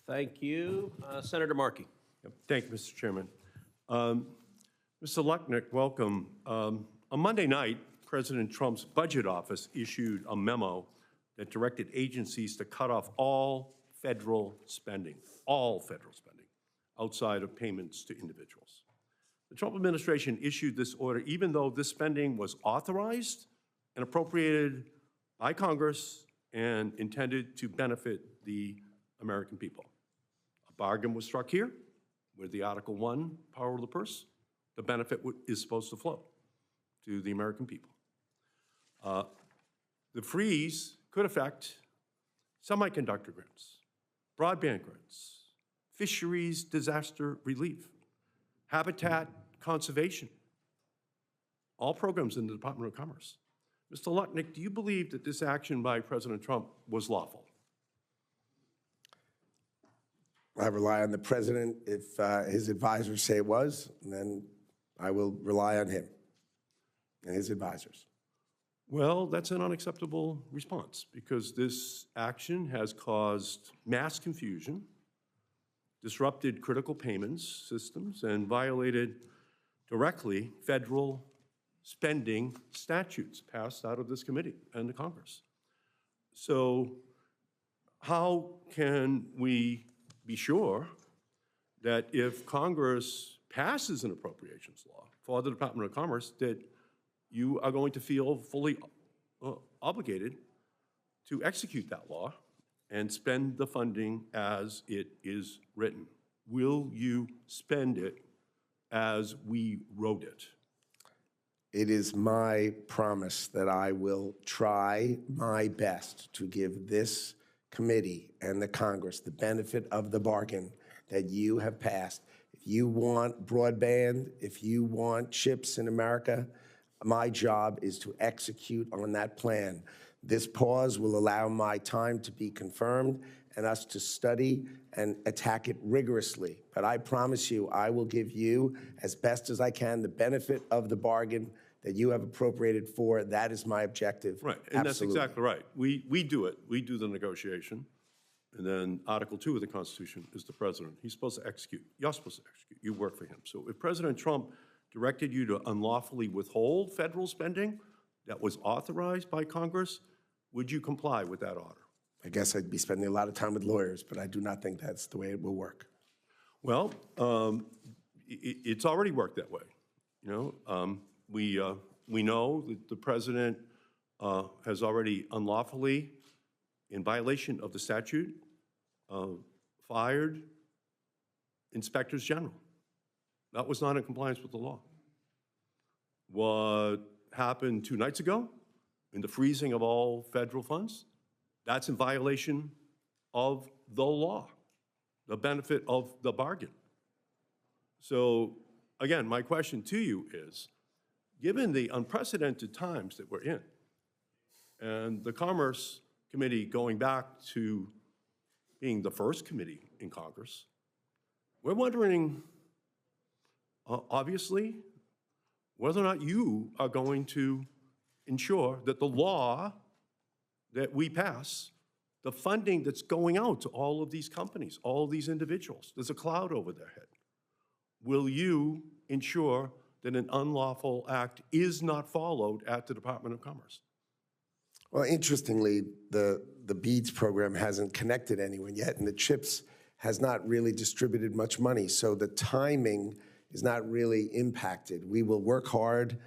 Thank you. Senator Markey. Thank you, Mr. Chairman. Mr. Lutnick, welcome. On Monday night, President Trump's budget office issued a memo that directed agencies to cut off all federal spending, outside of payments to individuals. The Trump administration issued this order even though this spending was authorized and appropriated by Congress and intended to benefit the American people. A bargain was struck here with the Article 1 power of the purse. The benefit is supposed to flow to the American people. The freeze could affect semiconductor grants, broadband grants, fisheries disaster relief, habitat conservation, all programs in the Department of Commerce. Mr. Lutnick, do you believe that this action by President Trump was lawful? I rely on the president. If his advisors say it was, then I will rely on him and his advisors. Well, that's an unacceptable response because this action has caused mass confusion, disrupted critical payments systems, and violated directly federal spending statutes passed out of this committee and the Congress. So how can we be sure that if Congress passes an appropriations law for the Department of Commerce, that you are going to feel fully obligated to execute that law and spend the funding as it is written? Will you spend it as we wrote it? It is my promise that I will try my best to give this committee and the Congress the benefit of the bargain that you have passed. If you want broadband, if you want chips in America, my job is to execute on that plan. This pause will allow my time to be confirmed and us to study and attack it rigorously. But I promise you, I will give you, as best as I can, the benefit of the bargain that you have appropriated for. That is my objective. Right, and Absolutely. That's exactly right. We do it. We do the negotiation. And then Article 2 of the Constitution is the president. He's supposed to execute. You're supposed to execute. You work for him. So if President Trump directed you to unlawfully withhold federal spending that was authorized by Congress, would you comply with that order? I guess I'd be spending a lot of time with lawyers, but I do not think that's the way it will work. Well, it's already worked that way. You know, we know that the president has already unlawfully, in violation of the statute, fired inspectors general. That was not in compliance with the law. What happened 2 nights ago in the freezing of all federal funds, that's in violation of the law, the benefit of the bargain. So again, my question to you is, given the unprecedented times that we're in, and the Commerce Committee going back to being the first committee in Congress, we're wondering, obviously, whether or not you are going to ensure that the law that we pass, the funding that's going out to all of these companies, all of these individuals, there's a cloud over their head. Will you ensure that an unlawful act is not followed at the Department of Commerce? Well, interestingly, the BEADS program hasn't connected anyone yet, and the CHIPS has not really distributed much money, so the timing is not really impacted. We will work hard,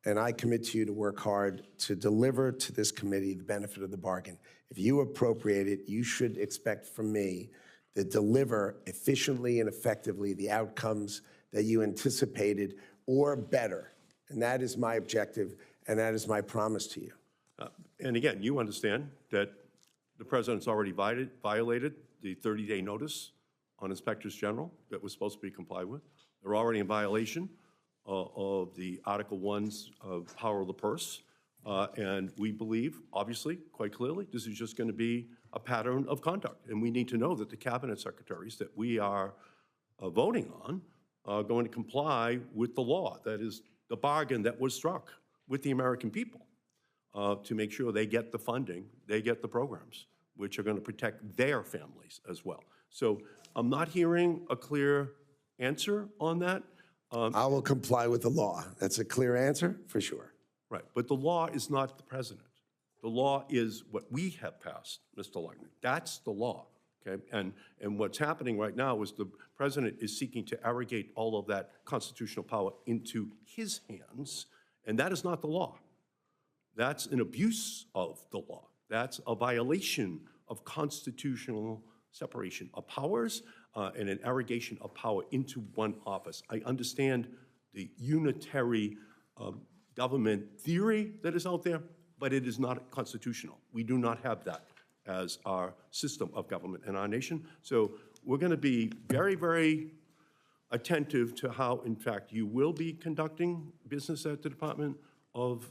and I commit to you to work hard to deliver to this committee the benefit of the bargain. If you appropriate it, you should expect from me to deliver efficiently and effectively the outcomes that you anticipated or better. And that is my objective, and that is my promise to you. And again, you understand that the president's already violated the 30-day notice on inspectors general that was supposed to be complied with. They're already in violation of the Article 1's power of the purse. And we believe, obviously, quite clearly, this is just going to be a pattern of conduct. And we need to know that the cabinet secretaries that we are voting on are going to comply with the law. That is the bargain that was struck with the American people to make sure they get the funding, they get the programs, which are going to protect their families as well. So I'm not hearing a clear answer on that. I will comply with the law. That's a clear answer, for sure. Right, but the law is not the president. The law is what we have passed, Mr. Lutnick. That's the law, okay? And what's happening right now is the president is seeking to arrogate all of that constitutional power into his hands, and that is not the law. That's an abuse of the law. That's a violation of constitutional separation of powers and an arrogation of power into one office. I understand the unitary government theory that is out there, but it is not constitutional. We do not have that as our system of government in our nation. So we're going to be very, very attentive to how, in fact, you will be conducting business at the Department of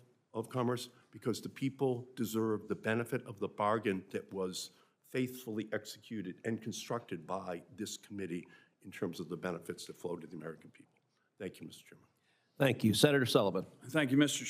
Commerce, because the people deserve the benefit of the bargain that was faithfully executed and constructed by this committee in terms of the benefits that flow to the American people. Thank you, Mr. Chairman. Thank you. Senator Sullivan. Thank you, Mr.